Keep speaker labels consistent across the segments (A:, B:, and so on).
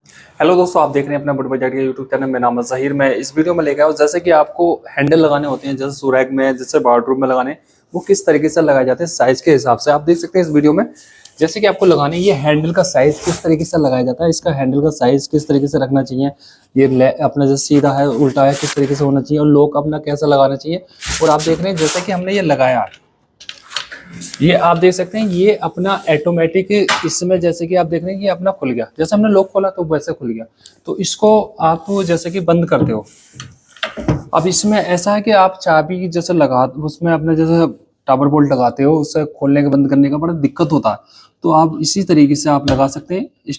A: Hello दोस्तों, आप देख रहे हैं अपना बड़े बजट के यूट्यूब चैनल। मेरा नाम है ज़हीर। मैं इस वीडियो में लेके आया हूँ, जैसे कि आपको हैंडल लगाने होते हैं, जैसे सुरैक में, जैसे बाथरूम में लगाने, वो किस तरीके से लगाए जाते हैं साइज के हिसाब से। आप देख सकते हैं इस वीडियो में, जैसे कि आपको लगाने, ये हैंडल का साइज किस तरीके से लगाया जाता है, इसका हैंडल का साइज किस तरीके से रखना चाहिए, ये अपना जैसे सीधा है उल्टा है किस तरीके से होना चाहिए, और लॉक अपना कैसा लगाना चाहिए। और आप देख रहे हैं जैसे कि हमने ये लगाया, ये आप देख सकते हैं ये अपना ऑटोमेटिक, इसमें जैसे कि आप देख रहे हैं कि अपना खुल गया, जैसे हमने लॉक खोला तो वैसे खुल गया। तो इसको आप जैसे कि बंद करते हो। अब इसमें ऐसा है कि आप चाबी जैसे लगा उसमें अपने जैसे टावर बोल्ट लगाते हो, उससे खोलने के बंद करने का बड़ा दिक्कत होता है। तो आप इसी तरीके से आप लगा सकते हैं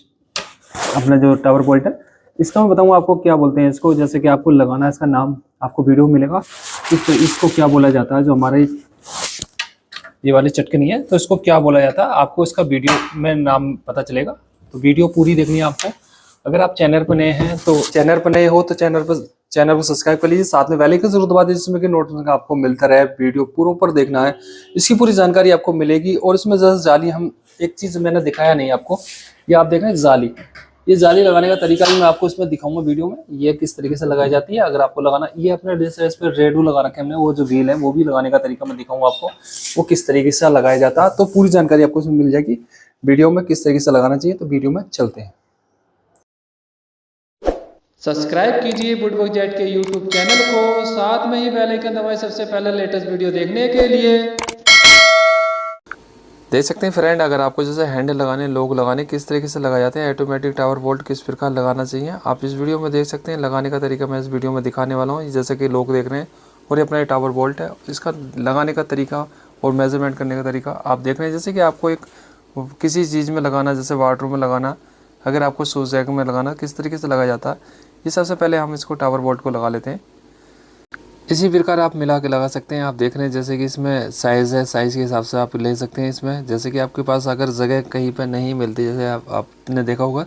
A: अपना जो टावर बोल्ट है। इसका मैं बताऊंगा आपको क्या बोलते हैं इसको, जैसे कि आपको लगाना है, इसका नाम आपको वीडियो में मिलेगा। इसको क्या बोला जाता है, जो हमारे ये वाली चटकनी है, तो इसको क्या बोला जाता है आपको इसका वीडियो में नाम पता चलेगा। तो वीडियो पूरी देखनी है आपको। अगर आप चैनल पर नए हैं तो चैनल को सब्सक्राइब कर लीजिए, साथ में बेल आइकन जरूर दबा दीजिए, जिसमें कि नोटिफिकेशन आपको मिलता रहे। वीडियो पूरा ऊपर देखना है, इसकी पूरी जानकारी आपको मिलेगी। और इसमें जैसे जाली, हम एक चीज मैंने दिखाया नहीं आपको, ये आप देख रहे हैं जाली, ये जाली लगाने का तरीका भी मैं आपको इसमें दिखाऊंगा वीडियो में, ये किस तरीके से लगाई जाती है। अगर आपको लगाना, ये अपने इस पे रेडू लगा रखे हमने, वो जो व्हील है वो भी लगाने का तरीका मैं दिखाऊंगा आपको, वो किस तरीके से लगाया जाता है। तो पूरी जानकारी आपको इसमें मिल जाएगी वीडियो में, किस तरीके से लगाना चाहिए। तो वीडियो में चलते हैं।
B: सब्सक्राइब कीजिए बुडबक जेट के यूट्यूब चैनल को, साथ में ही बेल आइकन दबाएं सबसे पहले लेटेस्ट वीडियो देखने के लिए।
C: देख सकते हैं फ्रेंड, अगर आपको जैसे हैंडल लगाने, लोग लगाने किस तरीके से लगाए जाते हैं, ऑटोमेटिक टावर बोल्ट किस प्रकार लगाना चाहिए, आप इस वीडियो में देख सकते हैं। लगाने का तरीका मैं इस वीडियो में दिखाने वाला हूँ। जैसे कि लोग देख रहे हैं, और ये अपना ये टावर बोल्ट है, इसका लगाने का तरीका और मेजरमेंट करने का तरीका आप देख रहे हैं। जैसे कि आपको एक किसी चीज़ में लगाना, जैसे वाटरूम में लगाना, अगर आपको शूज रैक में लगाना, किस तरीके से लगाया जाता है, ये सबसे पहले हम इसको टावर बोल्ट को लगा लेते हैं। इसी प्रकार आप मिला के लगा सकते हैं। आप देख रहे हैं जैसे कि इसमें साइज़ है, साइज़ के हिसाब से आप ले सकते हैं इसमें। जैसे कि आपके पास अगर जगह कहीं पर नहीं मिलती, जैसे आपने देखा होगा,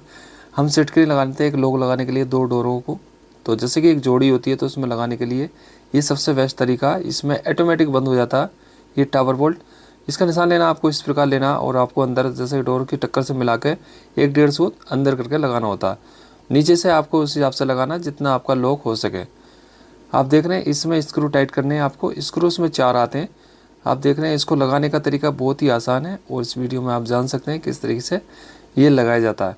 C: हम सिटकरी लगा लेते हैं एक लोग लगाने के लिए 2 डोरों को। तो जैसे कि एक जोड़ी होती है, तो उसमें लगाने के लिए ये सबसे बेस्ट तरीका है। इसमें ऑटोमेटिक बंद हो जाता है ये टावर बोल्ट। इसका निशान लेना आपको इस प्रकार लेना, और आपको अंदर जैसे डोर की टक्कर से मिला के 1-1.5 सूत अंदर करके लगाना होता है। नीचे से आपको उस हिसाब से लगाना जितना आपका लॉक हो सके। आप देख रहे हैं इसमें स्क्रू टाइट करने हैं आपको, स्क्रू इसमें 4 आते हैं। आप देख रहे हैं इसको लगाने का तरीका बहुत ही आसान है, और इस वीडियो में आप जान सकते हैं किस तरीके से ये लगाया जाता है।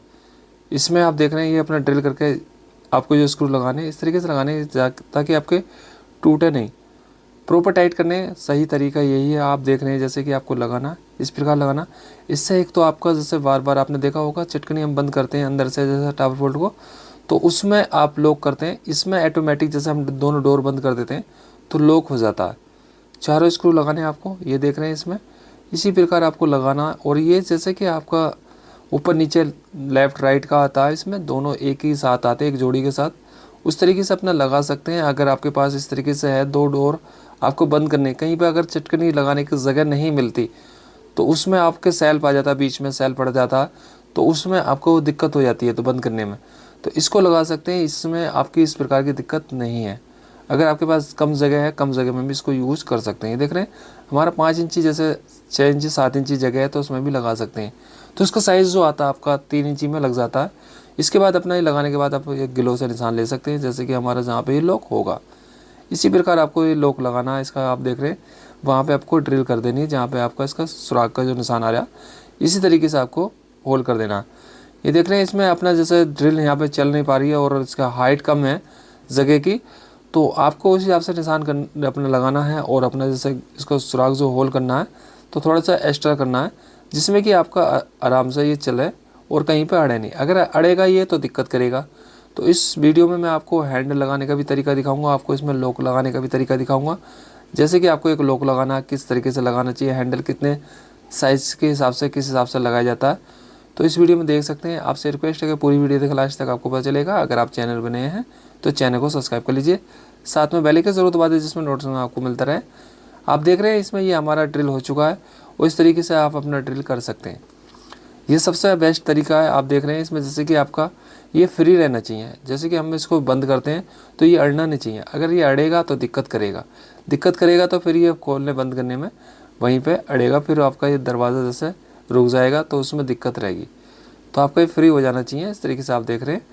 C: इसमें आप देख रहे हैं ये अपना ड्रिल करके आपको जो स्क्रू लगाने इस तरीके से लगाने ताकि आपके टूटे नहीं, प्रॉपर टाइट करने। सही तरीका यही है। आप देख रहे हैं जैसे कि आपको लगाना इस प्रकार लगाना। इससे एक तो आपका जैसे बार बार आपने देखा होगा चटकनी हम बंद करते हैं अंदर से जैसे टावर बोल्ट को, तो उसमें आप लॉक करते हैं। इसमें ऑटोमेटिक जैसे हम दोनों डोर बंद कर देते हैं तो लॉक हो जाता है। चारों स्क्रू लगाने आपको, ये देख रहे हैं इसमें इसी प्रकार आपको लगाना। और ये जैसे कि आपका ऊपर नीचे लेफ़्ट राइट का आता है, इसमें दोनों एक ही साथ आते हैं एक जोड़ी के साथ, उस तरीके से अपना लगा सकते हैं। अगर आपके पास इस तरीके से है 2 डोर आपको बंद करने, कहीं पे अगर चटकनी लगाने की जगह नहीं मिलती तो उसमें आपके सेल पा जाता है, बीच में सेल पड़ जाता है, तो उसमें आपको दिक्कत हो जाती है तो बंद करने में। तो इसको लगा सकते हैं, इसमें आपकी इस प्रकार की दिक्कत नहीं है। अगर आपके पास कम जगह है, कम जगह में भी इसको यूज़ कर सकते हैं। देख रहे हैं हमारा 5 इंची जैसे 6 इंची 7 इंची जगह है, तो उसमें भी लगा सकते हैं। तो इसका साइज़ जो आता है आपका 3 इंची में लग जाता है। इसके बाद अपना ये लगाने के बाद आप एक गिलो से निशान ले सकते हैं, जैसे कि हमारा जहाँ पे ये लॉक होगा। इसी प्रकार आपको ये लॉक लगाना है इसका। आप देख रहे हैं वहाँ पे आपको ड्रिल कर देनी है जहाँ पे आपका इसका सुराग का जो निशान आ रहा है, इसी तरीके से आपको होल कर देना है। ये देख रहे हैं इसमें अपना जैसे ड्रिल यहाँ पे चल नहीं पा रही है और इसका हाइट कम है जगह की, तो आपको उस हिसाब से निशान अपना लगाना है। और अपना जैसे इसको सुराग जो होल करना है तो थोड़ा सा एक्स्ट्रा करना है, जिसमें कि आपका आराम से ये चले और कहीं पे अड़े नहीं। अगर अड़ेगा ये तो दिक्कत करेगा। तो इस वीडियो में मैं आपको हैंडल लगाने का भी तरीका दिखाऊंगा, आपको इसमें लॉक लगाने का भी तरीका दिखाऊंगा। जैसे कि आपको एक लॉक लगाना किस तरीके से लगाना चाहिए, हैंडल कितने साइज़ के हिसाब से किस हिसाब से लगाया जाता है, तो इस वीडियो में देख सकते हैं। आपसे रिक्वेस्ट है कि पूरी वीडियो देखें लास्ट तक, आपको पता चलेगा। अगर आप चैनल पर नए हैं तो चैनल को सब्सक्राइब कर लीजिए, साथ में बेल आइकन ज़रूर दबा दीजिए जिसमें नोटिफिकेशन आपको मिलता रहे। आप देख रहे हैं इसमें ये हमारा ड्रिल हो चुका है, और इस तरीके से आप अपना ड्रिल कर सकते हैं। ये सबसे बेस्ट तरीका है। आप देख रहे हैं इसमें जैसे कि आपका ये फ्री रहना चाहिए। जैसे कि हम इसको बंद करते हैं तो ये अड़ना नहीं चाहिए। अगर ये अड़ेगा तो दिक्कत करेगा तो फिर ये खोलने बंद करने में वहीं पे अड़ेगा, फिर आपका ये दरवाज़ा जैसे रुक जाएगा तो उसमें दिक्कत रहेगी। तो आपका ये फ्री हो जाना चाहिए। इस तरीके से आप देख रहे हैं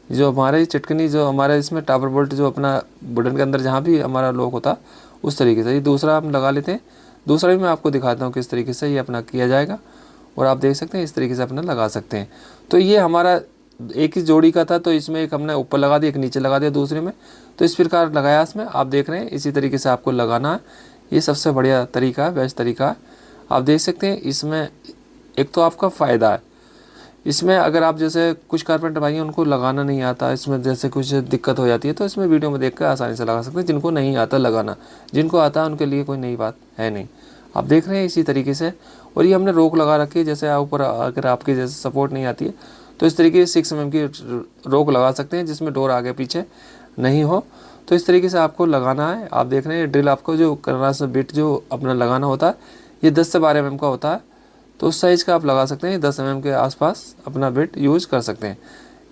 C: जो हमारे चटकनी जो हमारे इसमें टावर बोल्ट जो अपना बटन के अंदर जहाँ भी हमारा लॉक होता उस तरीके से। ये दूसरा हम लगा लेते हैं, दूसरा भी मैं आपको दिखाता हूँ किस तरीके से ये अपना किया जाएगा। और आप देख सकते हैं इस तरीके से अपना लगा सकते हैं। तो ये हमारा एक ही जोड़ी का था, तो इसमें एक हमने ऊपर लगा दिया, एक नीचे लगा दिया दूसरे में, तो इस प्रकार लगाया इसमें। आप देख रहे हैं इसी तरीके से आपको लगाना है। ये सबसे बढ़िया तरीका है, बेस्ट तरीका है। आप देख सकते हैं इसमें एक तो आपका फ़ायदा है, इसमें अगर आप जैसे कुछ कारपेंटर भाई हैं उनको लगाना नहीं आता, इसमें जैसे कुछ दिक्कत हो जाती है, तो इसमें वीडियो में देख कर आसानी से लगा सकते हैं। जिनको नहीं आता लगाना, जिनको आता है उनके लिए कोई नई बात है नहीं। आप देख रहे हैं इसी तरीके से। और ये हमने रोक लगा रखी है, जैसे ऊपर अगर आपकी जैसे सपोर्ट नहीं आती है तो इस तरीके से 6 mm की रोक लगा सकते हैं जिसमें डोर आगे पीछे नहीं हो। तो इस तरीके से आपको लगाना है। आप देख रहे हैं ड्रिल आपको जो करना से बिट जो अपना लगाना होता है ये 10 से 12 mm का होता है, तो उस साइज़ का आप लगा सकते हैं। 10 mm के आसपास अपना बिट यूज़ कर सकते हैं।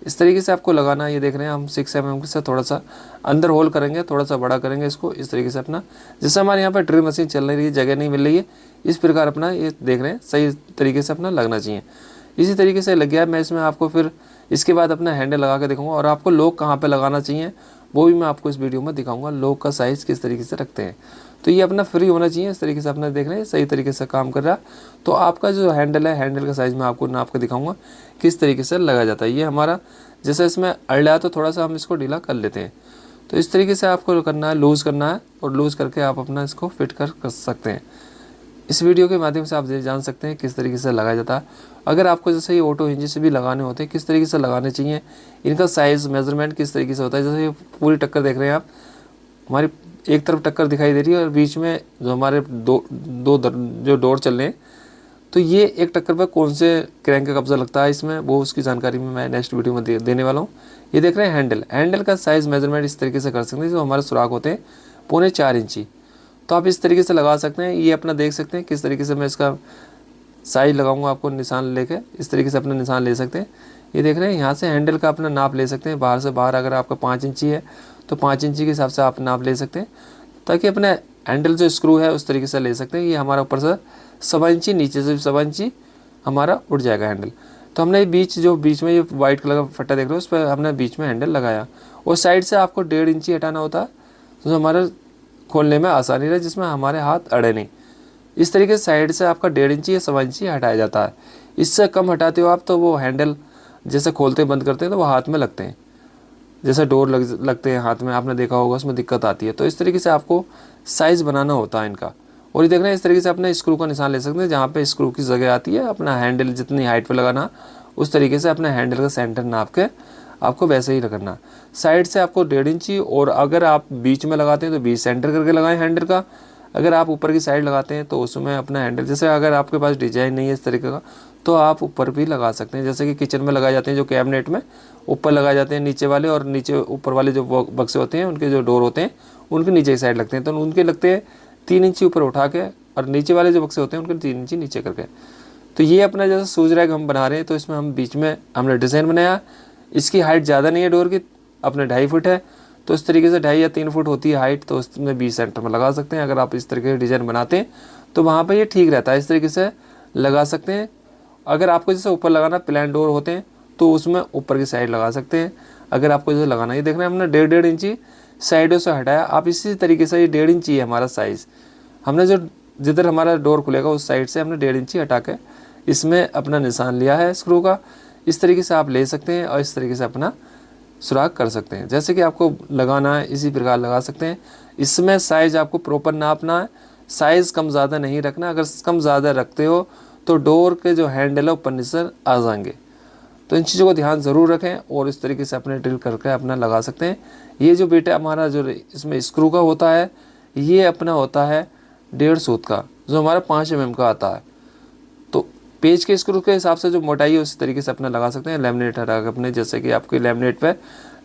C: इस तरीके से आपको लगाना है। ये देख रहे हैं हम 6 mm से थोड़ा सा अंदर होल करेंगे, थोड़ा सा बड़ा करेंगे इसको इस तरीके से अपना। जैसे हमारे यहाँ पर ड्रिल मशीन चल रही है, जगह नहीं मिल रही है, इस प्रकार अपना ये देख रहे हैं सही तरीके से अपना लगना चाहिए। इसी तरीके से लग गया। मैं इसमें आपको फिर इसके बाद अपना हैंडल लगा के दिखाऊंगा और आपको लॉक कहाँ पे लगाना चाहिए वो भी मैं आपको इस वीडियो में दिखाऊंगा, लॉक का साइज़ किस तरीके से रखते हैं। तो ये अपना फ्री होना चाहिए। इस तरीके से अपना देख रहे हैं सही तरीके से काम कर रहा है। तो आपका जो हैंडल है, हैंडल का साइज़ मैं आपको नाप के दिखाऊंगा किस तरीके से लगाया जाता है। ये हमारा जैसे इसमें अड़ला है तो थोड़ा सा हम इसको ढीला कर लेते हैं। तो इस तरीके से आपको करना है, लूज़ करना है और लूज़ करके आप अपना इसको फिट कर सकते हैं। इस वीडियो के माध्यम से आप जान सकते हैं किस तरीके से लगाया जाता है। अगर आपको जैसे ये ऑटो हिंज से भी लगाने होते हैं, किस तरीके से लगाने चाहिए, इनका साइज़ मेजरमेंट किस तरीके से होता है। जैसे ये पूरी टक्कर देख रहे हैं आप, हमारी एक तरफ टक्कर दिखाई दे रही है और बीच में जो हमारे दो जो डोर चल रहे हैं, तो ये एक टक्कर पर कौन से क्रैंक का कब्जा लगता है इसमें, वो उसकी जानकारी में मैं नेक्स्ट वीडियो में देने वाला हूँ। ये देख रहे हैं हैंडल का साइज़ मेजरमेंट इस तरीके से कर सकते हैं। जो हमारे सुराख होते हैं 4.25 इंची, तो आप इस तरीके से लगा सकते हैं। ये अपना देख सकते हैं किस तरीके से मैं इसका साइज लगाऊंगा, आपको निशान लेके इस तरीके से अपना निशान ले सकते हैं। ये देख रहे हैं यहाँ से हैंडल का अपना नाप ले सकते हैं। बाहर से बाहर अगर आपका 5 इंची है तो 5 इंची के हिसाब से आप नाप ले सकते हैं, ताकि अपने हैंडल जो स्क्रू है उस तरीके से ले सकते हैं। ये हमारा ऊपर से 1.25 इंची, नीचे से 1.25 इंची हमारा उठ जाएगा हैंडल। तो हमने बीच में ये वाइट कलर का फट्टा देख रहे हो, उस पर हमने बीच में हैंडल लगाया। और साइड से आपको 1.5 इंची हटाना होता है, तो हमारा खोलने में आसानी रहे, जिसमें हमारे हाथ अड़े नहीं। इस तरीके से साइड से आपका 1.5 इंची या 1.25 इंची हटाया जाता है। इससे कम हटाते हो आप तो वो हैंडल जैसे खोलते बंद करते हैं तो वो हाथ में लगते हैं, जैसे डोर लगते हैं हाथ में, आपने देखा होगा, उसमें दिक्कत आती है। तो इस तरीके से आपको साइज़ बनाना होता है इनका। और ये देख रहे हैं इस तरीके से अपने स्क्रू का निशान ले सकते हैं, जहाँ पे स्क्रू की जगह आती है अपना हैंडल जितनी हाइट पे लगाना उस तरीके से अपने हैंडल का सेंटर नाप के आपको वैसे ही रखना। साइड से आपको 1.5 इंची, और अगर आप बीच में लगाते हैं तो बीच सेंटर करके लगाएं हैंडल का। अगर आप ऊपर की साइड लगाते हैं तो उसमें अपना हैंडल, जैसे अगर आपके पास डिजाइन नहीं है इस तरीके का तो आप ऊपर भी लगा सकते हैं। जैसे कि किचन में लगाए जाते हैं जो कैबिनेट में ऊपर लगाए जाते हैं नीचे वाले, और नीचे ऊपर वाले जो बक्से होते हैं उनके जो डोर होते हैं उनके नीचे की साइड लगते हैं, तो उनके लगते हैं 3 इंची ऊपर उठा के, और नीचे वाले जो बक्से होते हैं उनके 3 इंची नीचे करके। तो ये अपना जैसे सूज रैक हम बना रहे हैं, तो इसमें हम बीच में हमने डिज़ाइन बनाया। इसकी हाइट ज़्यादा नहीं है डोर की, अपने 2.5 फुट है, तो इस तरीके से 2.5 या 3 फुट होती है हाइट, तो उसमें बीच सेंटर में लगा सकते हैं। अगर आप इस तरीके से डिज़ाइन बनाते हैं तो वहाँ पर ये ठीक रहता है, इस तरीके से लगा सकते हैं। अगर आपको जैसे ऊपर लगाना प्लान डोर होते हैं तो उसमें ऊपर की साइड लगा सकते हैं। अगर आपको जैसे लगाना, ये देख रहे हैं हमने 1.5 इंची साइडों से हटाया। आप इसी तरीके से, ये 1.5 इंची है हमारा साइज़, हमने जो जिधर हमारा डोर खुलेगा उस साइड से हमने 1.5 इंची हटा के इसमें अपना निशान लिया है स्क्रू का। इस तरीके से आप ले सकते हैं और इस तरीके से अपना सुराख कर सकते हैं। जैसे कि आपको लगाना है इसी प्रकार लगा सकते हैं। इसमें साइज़ आपको प्रॉपर नापना है, साइज़ कम ज़्यादा नहीं रखना। अगर कम ज़्यादा रखते हो तो डोर के जो हैंडल है ऊपर नीचे आ जाएंगे। तो इन चीज़ों को ध्यान ज़रूर रखें और इस तरीके से अपने ड्रिल करके अपना लगा सकते हैं। ये जो बेटा हमारा जो इसमें स्क्रू का होता है, ये अपना होता है 1.5 सूत का, जो हमारा 5 mm का आता है। तो पेज के स्क्रू के हिसाब से जो मोटाई है उस तरीके से अपना लगा सकते हैं। लैमिनेट हटा के अपने, जैसे कि आपके लैमिनेट पे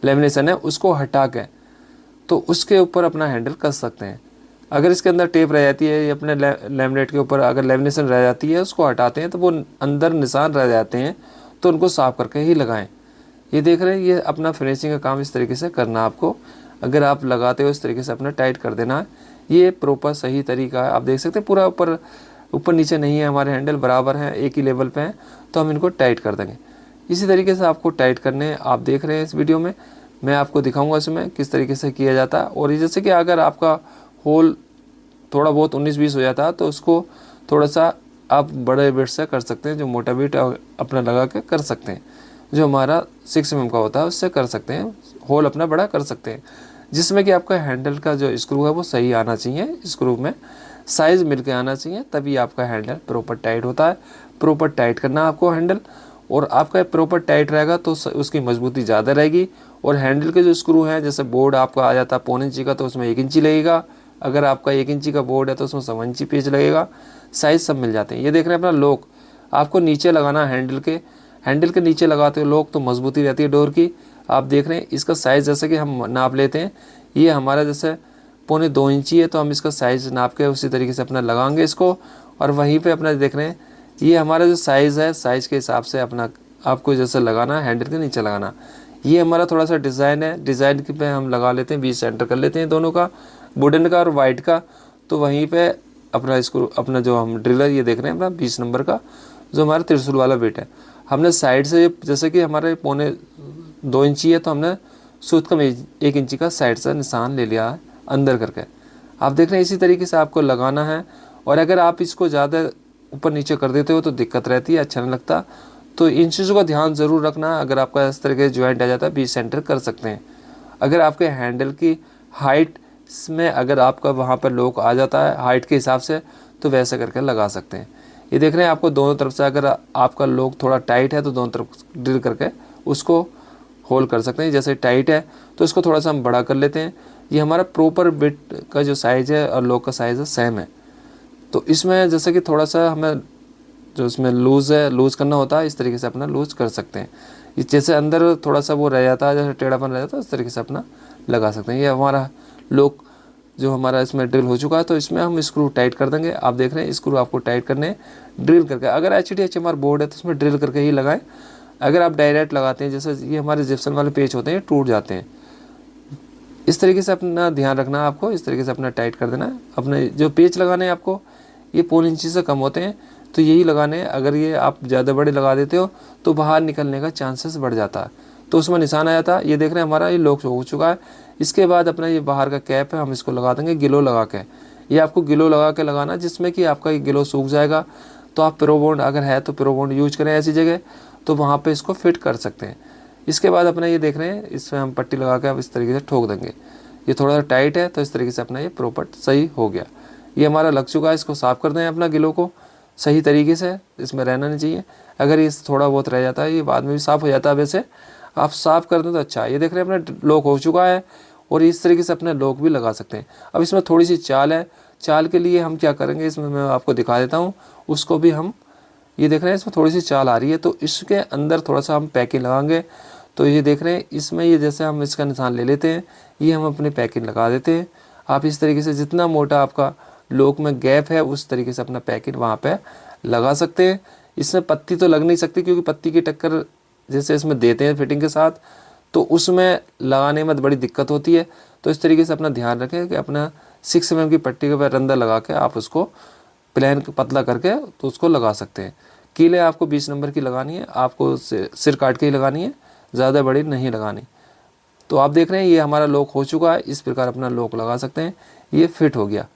C: लेमिनेशन है उसको हटा के तो उसके ऊपर अपना हैंडल कस सकते हैं। अगर इसके अंदर टेप रह जाती है, अपने लैमिनेट के ऊपर अगर लेमिनेशन रह जाती है उसको हटाते हैं तो वो अंदर निशान रह जाते हैं, तो उनको साफ करके ही लगाएं। ये देख रहे हैं, ये अपना फिनिशिंग का काम इस तरीके से करना आपको। अगर आप लगाते हो इस तरीके से अपना टाइट कर देना है, ये प्रॉपर सही तरीका है। आप देख सकते हैं पूरा ऊपर नीचे नहीं है, हमारे हैंडल बराबर हैं, एक ही लेवल पे हैं, तो हम इनको टाइट कर देंगे। इसी तरीके से आपको टाइट करने हैं। आप देख रहे हैं इस वीडियो में, मैं आपको दिखाऊंगा इसमें किस तरीके से किया जाता है। और ये जैसे कि अगर आपका होल थोड़ा बहुत 19-20 हो जाता है तो उसको थोड़ा सा आप बड़े बिट से कर सकते हैं, जो मोटा बिट अपना लगा के कर सकते हैं। जो हमारा 6 mm का होता है उससे कर सकते हैं, होल अपना बड़ा कर सकते हैं, जिसमें कि आपका हैंडल का जो स्क्रू है वो सही आना चाहिए, स्क्रू में साइज़ मिल के आना चाहिए, तभी आपका हैंडल प्रॉपर टाइट होता है। प्रॉपर टाइट करना आपको हैंडल, और आपका प्रॉपर टाइट रहेगा तो उसकी मजबूती ज़्यादा रहेगी। और हैंडल के जो स्क्रू हैं, जैसे बोर्ड आपका आ जाता है 1.25 इंची का, तो उसमें 1 इंची लगेगा। अगर आपका 1 इंची का बोर्ड है तो उसमें 1.25 इंची पेच लगेगा। साइज़ सब मिल जाते हैं। ये देख रहे हैं अपना लॉक, आपको नीचे लगाना है हैंडल के नीचे लगाते हो लॉक तो मजबूती रहती है डोर की। आप देख रहे हैं इसका साइज़ जैसे कि हम नाप लेते हैं, ये हमारा जैसे 1.25 इंची है तो हम इसका साइज़ नाप के उसी तरीके से अपना लगाएंगे इसको। और वहीं पे अपना देख रहे हैं ये हमारा जो साइज़ है, साइज़ के हिसाब से अपना आपको जैसे लगाना है हैंडल के नीचे लगाना। ये हमारा थोड़ा सा डिज़ाइन है, डिज़ाइन के पे हम लगा लेते हैं, बीच सेंटर कर लेते हैं दोनों का, वुडन का और वाइट का। तो वहीं पे अपना स्क्रू, अपना जो हम ड्रिलर ये देख रहे हैं अपना 20 नंबर का जो हमारा त्रिशूल वाला बिट है, हमने साइड से जैसे कि हमारे 1.25 इंची है तो हमने सूत का 1 इंची का साइड से निशान ले लिया है अंदर करके। आप देख रहे हैं इसी तरीके से आपको लगाना है। और अगर आप इसको ज़्यादा ऊपर नीचे कर देते हो तो दिक्कत रहती है, अच्छा नहीं लगता। तो इन चीज़ों का ध्यान ज़रूर रखना। अगर आपका इस तरह के ज्वाइंट आ जाता है बीच सेंटर कर सकते हैं। अगर आपके हैंडल की हाइट में अगर आपका वहाँ पर लॉक आ जाता है हाइट के हिसाब से तो वैसे करके लगा सकते हैं। ये देख रहे हैं आपको दोनों तरफ से अगर आपका लॉक थोड़ा टाइट है तो दोनों तरफ ड्रिल करके उसको होल्ड कर सकते हैं। जैसे टाइट है तो इसको थोड़ा सा हम बड़ा कर लेते हैं। ये हमारा प्रॉपर बिट का जो साइज़ है और लॉक का साइज़ है सेम है। तो इसमें जैसे कि थोड़ा सा हमें जो इसमें लूज़ है, लूज़ करना होता है, इस तरीके से अपना लूज़ कर सकते हैं। इस जैसे अंदर थोड़ा सा वो रह जाता है, जैसे टेढ़ापन रह जाता है, इस तरीके से अपना लगा सकते हैं। ये हमारा लॉक जो हमारा इसमें ड्रिल हो चुका है तो इसमें हम स्क्रू टाइट कर देंगे। आप देख रहे हैं स्क्रू आपको टाइट करने ड्रिल करके। अगर HDHMR बोर्ड है तो उसमें ड्रिल करके ही लगाएं। अगर आप डायरेक्ट लगाते हैं, जैसे ये हमारे जिप्सन वाले पेच होते हैं टूट जाते हैं, इस तरीके से अपना ध्यान रखना है आपको। इस तरीके से अपना टाइट कर देना है। अपने जो पेच लगाने हैं आपको ये 1.25 इंची से कम होते हैं तो यही लगाने हैं। अगर ये आप ज़्यादा बड़े लगा देते हो तो बाहर निकलने का चांसेस बढ़ जाता है, तो उसमें निशान आ जाता है। ये देख रहे हैं हमारा ये लॉक हो चुका है। इसके बाद अपना ये बाहर का कैप है, हम इसको लगा देंगे गिलो लगा के। ये आपको गिलो लगा के लगाना जिसमें कि आपका ये गिलो सूख जाएगा। तो आप प्रोबोंड अगर है तो प्रोबोंड यूज करें ऐसी जगह, तो वहाँ पे इसको फिट कर सकते हैं। इसके बाद अपना ये देख रहे हैं इसमें हम पट्टी लगा के अब इस तरीके से ठोक देंगे। ये थोड़ा सा टाइट है तो इस तरीके से अपना ये प्रॉपर सही हो गया। ये हमारा लग चुका है। इसको साफ़ कर दें अपना गिलो को सही तरीके से, इसमें रहना नहीं चाहिए। अगर ये थोड़ा बहुत रह जाता है ये बाद में भी साफ़ हो जाता है, वैसे आप साफ़ कर दें तो अच्छा है। ये देख रहे हैं अपना लॉक हो चुका है और इस तरीके से अपने लॉक भी लगा सकते हैं। अब इसमें थोड़ी सी चाल है, चाल के लिए हम क्या करेंगे इसमें मैं आपको दिखा देता हूँ। उसको भी हम ये देख रहे हैं इसमें थोड़ी सी चाल आ रही है तो इसके अंदर थोड़ा सा हम पैकिंग लगाएंगे। तो ये देख रहे हैं इसमें ये जैसे हम इसका निशान ले लेते हैं, ये हम अपने पैकिंग लगा देते हैं। आप इस तरीके से जितना मोटा आपका लॉक में गैप है उस तरीके से अपना पैकिंग वहाँ पे लगा सकते हैं। इसमें पत्ती तो लग नहीं सकती क्योंकि पत्ती की टक्कर जैसे इसमें देते हैं फिटिंग के साथ तो उसमें लगाने में बड़ी दिक्कत होती है। तो इस तरीके से अपना ध्यान रखें कि अपना 6 mm की पट्टी के ऊपर रंदा लगा के आप उसको प्लेन पतला करके तो उसको लगा सकते हैं। कीले आपको 20 नंबर की लगानी है, आपको सिर काट के ही लगानी है, ज़्यादा बड़ी नहीं लगानी। तो आप देख रहे हैं ये हमारा लॉक हो चुका है। इस प्रकार अपना लॉक लगा सकते हैं। ये फिट हो गया।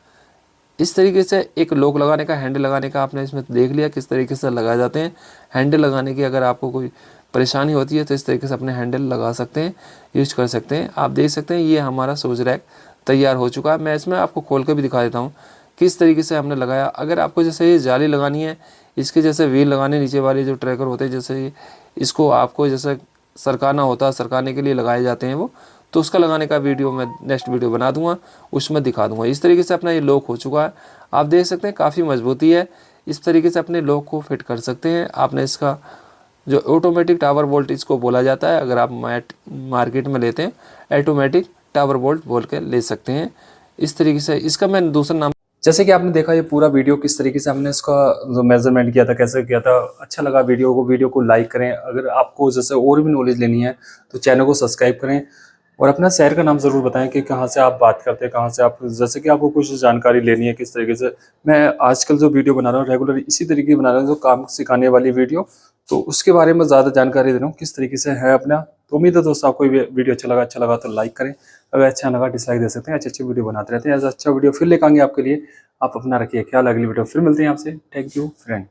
C: इस तरीके से एक लॉक लगाने का, हैंडल लगाने का आपने इसमें देख लिया किस तरीके से लगाए जाते हैं। हैंडल लगाने की अगर आपको कोई परेशानी होती है तो इस तरीके से अपने हैंडल लगा सकते हैं, यूज कर सकते हैं। आप देख सकते हैं ये हमारा शूज रैक तैयार हो चुका है। मैं इसमें आपको खोल कर भी दिखा देता हूँ किस तरीके से हमने लगाया। अगर आपको जैसे ये जाली लगानी है, इसके जैसे व्हील लगाने नीचे वाले जो ट्रैकर होते हैं, जैसे इसको आपको जैसे सरकाना होता है, सरकाने के लिए लगाए जाते हैं वो, तो उसका लगाने का वीडियो मैं नेक्स्ट वीडियो बना दूंगा, उसमें दिखा दूंगा। इस तरीके से अपना ये लॉक हो चुका है। आप देख सकते हैं काफ़ी मजबूती है। इस तरीके से अपने लॉक को फिट कर सकते हैं। आपने इसका जो ऑटोमेटिक टावर बोल्ट इसको बोला जाता है, अगर आप मार्केट में लेते हैं ऑटोमेटिक टावर बोल्ट बोल के ले सकते हैं। इस तरीके से इसका मैं दूसरा नाम,
A: जैसे कि आपने देखा ये पूरा वीडियो किस तरीके से हमने इसका जो मेजरमेंट किया था, कैसे किया था। अच्छा लगा वीडियो को लाइक करें। अगर आपको जैसे और भी नॉलेज लेनी है तो चैनल को सब्सक्राइब करें और अपना शहर का नाम ज़रूर बताएं कि कहाँ से आप बात करते हैं, कहाँ से आप, जैसे कि आपको कुछ जानकारी लेनी है किस तरीके से। मैं आजकल जो वीडियो बना रहा हूँ रेगुलर इसी तरीके की बना रहा हूँ, जो काम सिखाने वाली वीडियो। तो उसके बारे में ज़्यादा जानकारी दे रहा हूँ किस तरीके से है अपना। तो उम्मीद है दोस्तों आपको ये वीडियो अच्छा लगा तो लाइक करें, अगर अच्छा लगा डिसलाइक दे सकते हैं। अच्छी वीडियो बनाते रहते हैं, ऐसा अच्छा वीडियो फिर लेकर आएंगे आपके लिए। आप अपना रखिए ख्याल, अगली वीडियो फिर मिलते हैं आपसे। Thank you friend.